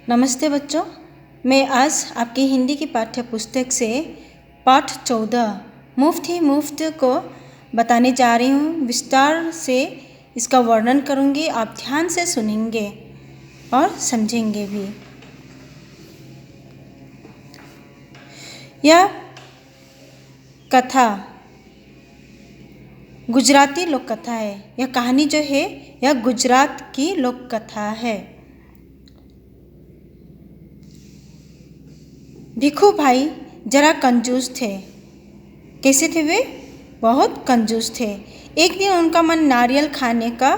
नमस्ते बच्चों, मैं आज आपकी हिंदी की पाठ्य पुस्तक से पाठ 14 मुफ्त ही मुफ्त को बताने जा रही हूँ। विस्तार से इसका वर्णन करूँगी, आप ध्यान से सुनेंगे और समझेंगे भी। यह कथा गुजराती लोक कथा है। यह कहानी जो है यह गुजरात की लोक कथा है। भिखू भाई जरा कंजूस थे। कैसे थे वे? बहुत कंजूस थे। एक दिन उनका मन नारियल खाने का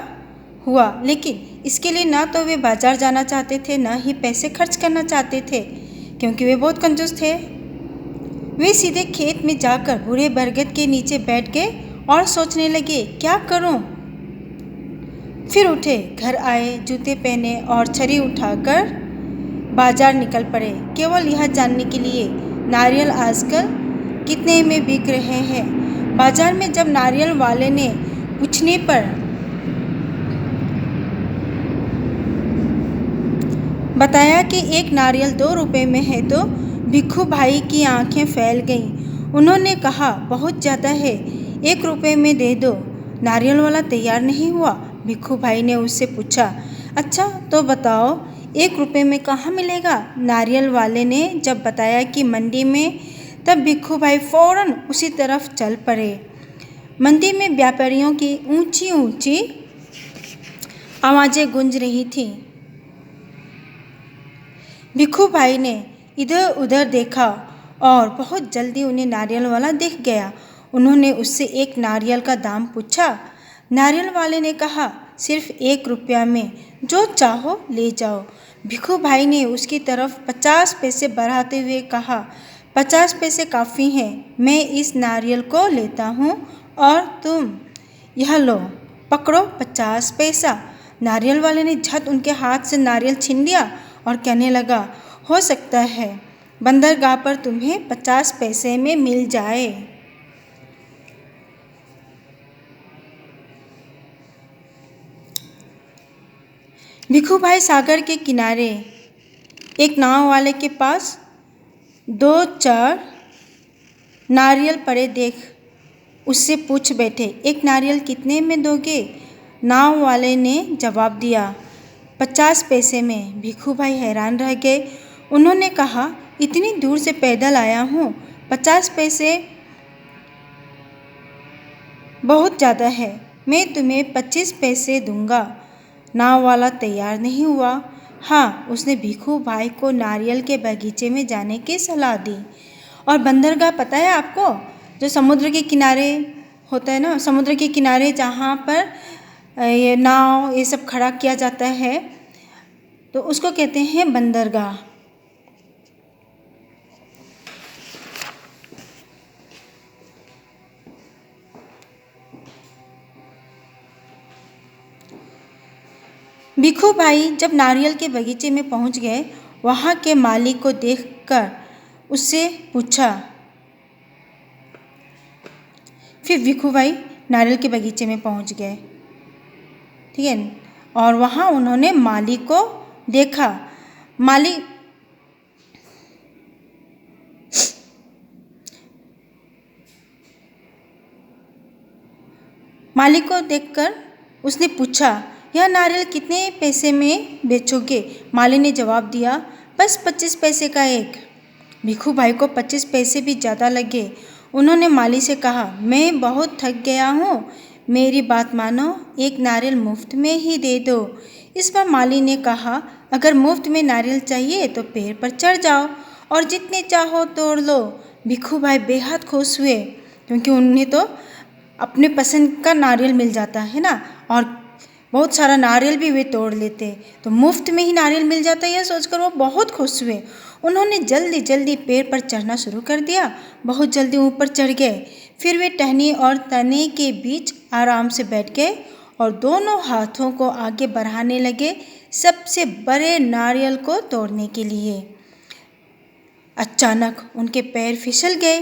हुआ, लेकिन इसके लिए ना तो वे बाजार जाना चाहते थे, ना ही पैसे खर्च करना चाहते थे, क्योंकि वे बहुत कंजूस थे। वे सीधे खेत में जाकर बूढ़े बरगद के नीचे बैठ गए और सोचने लगे, क्या करूं? फिर उठे, घर आए, जूते पहने और छड़ी उठाकर बाजार निकल पड़े, केवल यह जानने के लिए नारियल आजकल कितने में बिक रहे हैं। बाजार में जब नारियल वाले ने पूछने पर बताया कि एक नारियल 2 रुपये में है तो भिखू भाई की आंखें फैल गईं। उन्होंने कहा, बहुत ज़्यादा है, 1 रुपये में दे दो। नारियल वाला तैयार नहीं हुआ। भिखू भाई ने उससे पूछा, अच्छा तो बताओ 1 रुपये में कहाँ मिलेगा? नारियल वाले ने जब बताया कि मंडी में, तब भिखू भाई फौरन उसी तरफ चल पड़े। मंडी में व्यापारियों की ऊंची ऊंची आवाज़ें गूंज रही थीं। भिखू भाई ने इधर उधर देखा और बहुत जल्दी उन्हें नारियल वाला दिख गया। उन्होंने उससे 1 नारियल का दाम पूछा। नारियल वाले ने कहा, सिर्फ 1 रुपया में, जो चाहो ले जाओ। भिखू भाई ने उसकी तरफ 50 पैसे बढ़ाते हुए कहा, 50 पैसे काफ़ी हैं, मैं इस नारियल को लेता हूँ और तुम यह लो, पकड़ो 50 पैसा। नारियल वाले ने झट उनके हाथ से नारियल छीन लिया और कहने लगा, हो सकता है बंदरगाह पर तुम्हें 50 पैसे में मिल जाए। भिखू भाई सागर के किनारे एक नाव वाले के पास 2-4 नारियल पड़े देख उससे पूछ बैठे, 1 नारियल कितने में दोगे? नाव वाले ने जवाब दिया, 50 पैसे में। भिखू भाई हैरान रह गए। उन्होंने कहा, इतनी दूर से पैदल आया हूँ, 50 पैसे बहुत ज़्यादा है, मैं तुम्हें 25 पैसे दूंगा। नाव वाला तैयार नहीं हुआ। हाँ, उसने भिखू भाई को नारियल के बगीचे में जाने की सलाह दी। और बंदरगाह पता है आपको, जो समुद्र के किनारे होता है ना, समुद्र के किनारे जहाँ पर ये नाव ये सब खड़ा किया जाता है, तो उसको कहते हैं बंदरगाह। भिखू भाई जब नारियल के बगीचे में पहुंच गए, वहाँ के माली को देखकर उससे पूछा। फिर भिखू भाई नारियल के बगीचे में पहुंच गए, ठीक है, और वहाँ उन्होंने माली को देखा। माली को देखकर उसने पूछा, यह नारियल कितने पैसे में बेचोगे? माली ने जवाब दिया, बस 25 पैसे का एक। भिखू भाई को 25 पैसे भी ज़्यादा लगे। उन्होंने माली से कहा, मैं बहुत थक गया हूँ, मेरी बात मानो, 1 नारियल मुफ्त में ही दे दो। इस पर माली ने कहा, अगर मुफ्त में नारियल चाहिए तो पेड़ पर चढ़ जाओ और जितने चाहो तोड़ लो। भिखू भाई बेहद खुश हुए, क्योंकि उन्हें तो अपने पसंद का नारियल मिल जाता है ना, और बहुत सारा नारियल भी वे तोड़ लेते, तो मुफ्त में ही नारियल मिल जाता है, यह सोचकर वो बहुत खुश हुए। उन्होंने जल्दी जल्दी पेड़ पर चढ़ना शुरू कर दिया। बहुत जल्दी ऊपर चढ़ गए। फिर वे टहनी और तने के बीच आराम से बैठ गए और दोनों हाथों को आगे बढ़ाने लगे, सबसे बड़े नारियल को तोड़ने के लिए। अचानक उनके पैर फिसल गए।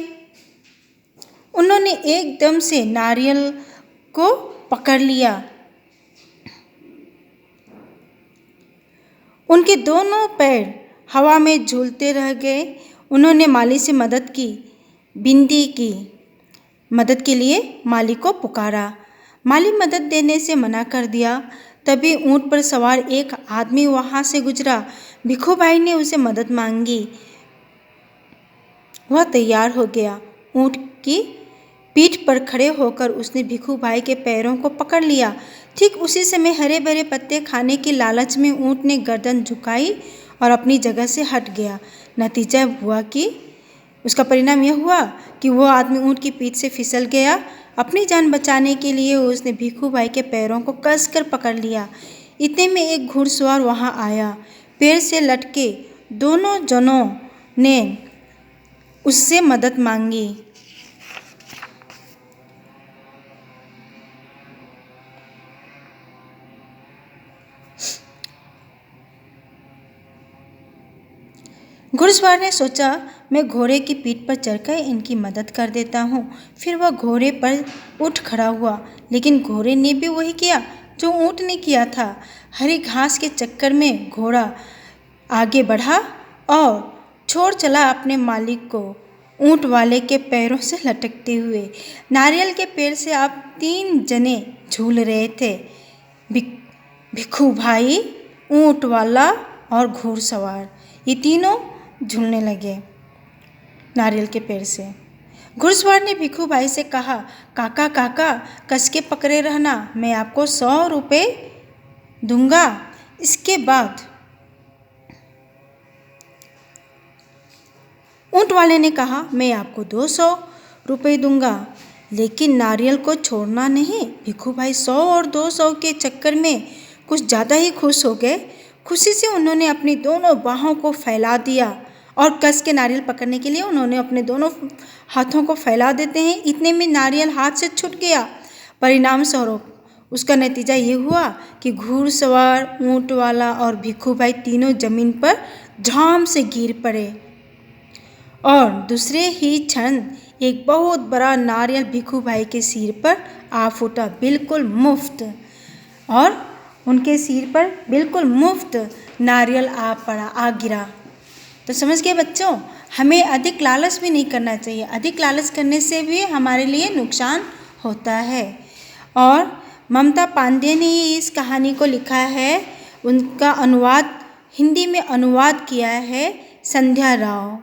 उन्होंने एकदम से नारियल को पकड़ लिया। उनके दोनों पैर हवा में झूलते रह गए। उन्होंने माली से मदद की, विनती की। मदद के लिए माली को पुकारा। माली मदद देने से मना कर दिया। तभी ऊंट पर सवार एक आदमी वहां से गुजरा। भिखू भाई ने उसे मदद मांगी। वह तैयार हो गया। ऊंट की पीठ पर खड़े होकर उसने भिखू भाई के पैरों को पकड़ लिया। ठीक उसी समय हरे भरे पत्ते खाने की लालच में ऊंट ने गर्दन झुकाई और अपनी जगह से हट गया। नतीजा हुआ कि उसका परिणाम यह हुआ कि वह आदमी ऊंट की पीठ से फिसल गया। अपनी जान बचाने के लिए उसने भिखू भाई के पैरों को कसकर पकड़ लिया। इतने में एक घुड़सवार वहां आया। पेड़ से लटके दोनों जनों ने उससे मदद मांगी। घुड़सवार ने सोचा, मैं घोड़े की पीठ पर चढ़कर इनकी मदद कर देता हूँ। फिर वह घोड़े पर उठ खड़ा हुआ, लेकिन घोड़े ने भी वही किया जो ऊँट ने किया था। हरी घास के चक्कर में घोड़ा आगे बढ़ा और छोड़ चला अपने मालिक को ऊँट वाले के पैरों से लटकते हुए। नारियल के पेड़ से अब 3 जने झूल रहे थे, भिखू भाई, ऊँट वाला और घुड़सवार। ये तीनों झूलने लगे नारियल के पेड़ से। घुड़सवार ने भिखू भाई से कहा, काका काका कस के पकड़े रहना, मैं आपको 100 रुपये दूंगा। इसके बाद ऊंट वाले ने कहा, मैं आपको 200 रुपये दूंगा, लेकिन नारियल को छोड़ना नहीं। भिखू भाई 100 और 200 के चक्कर में कुछ ज़्यादा ही खुश हो गए। खुशी से उन्होंने अपनी दोनों बाहों को फैला दिया और कस के नारियल पकड़ने के लिए उन्होंने अपने दोनों हाथों को फैला देते हैं। इतने में नारियल हाथ से छूट गया। परिणाम स्वरूप उसका नतीजा ये हुआ कि घुड़सवार, ऊंट वाला और भिखू भाई तीनों जमीन पर झाम से गिर पड़े और दूसरे ही क्षण एक बहुत बड़ा नारियल भिखू भाई के सिर पर आ फूटा, बिल्कुल मुफ्त। और उनके सिर पर बिल्कुल मुफ्त नारियल आ गिरा। तो समझ गए बच्चों, हमें अधिक लालच भी नहीं करना चाहिए। अधिक लालच करने से भी हमारे लिए नुकसान होता है। और ममता पांडे ने इस कहानी को लिखा है। उनका अनुवाद हिंदी में अनुवाद किया है संध्या राव।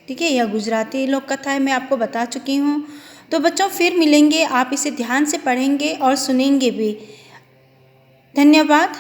ठीक है, यह गुजराती लोक कथा है, मैं आपको बता चुकी हूँ। तो बच्चों फिर मिलेंगे, आप इसे ध्यान से पढ़ेंगे और सुनेंगे भी। धन्यवाद।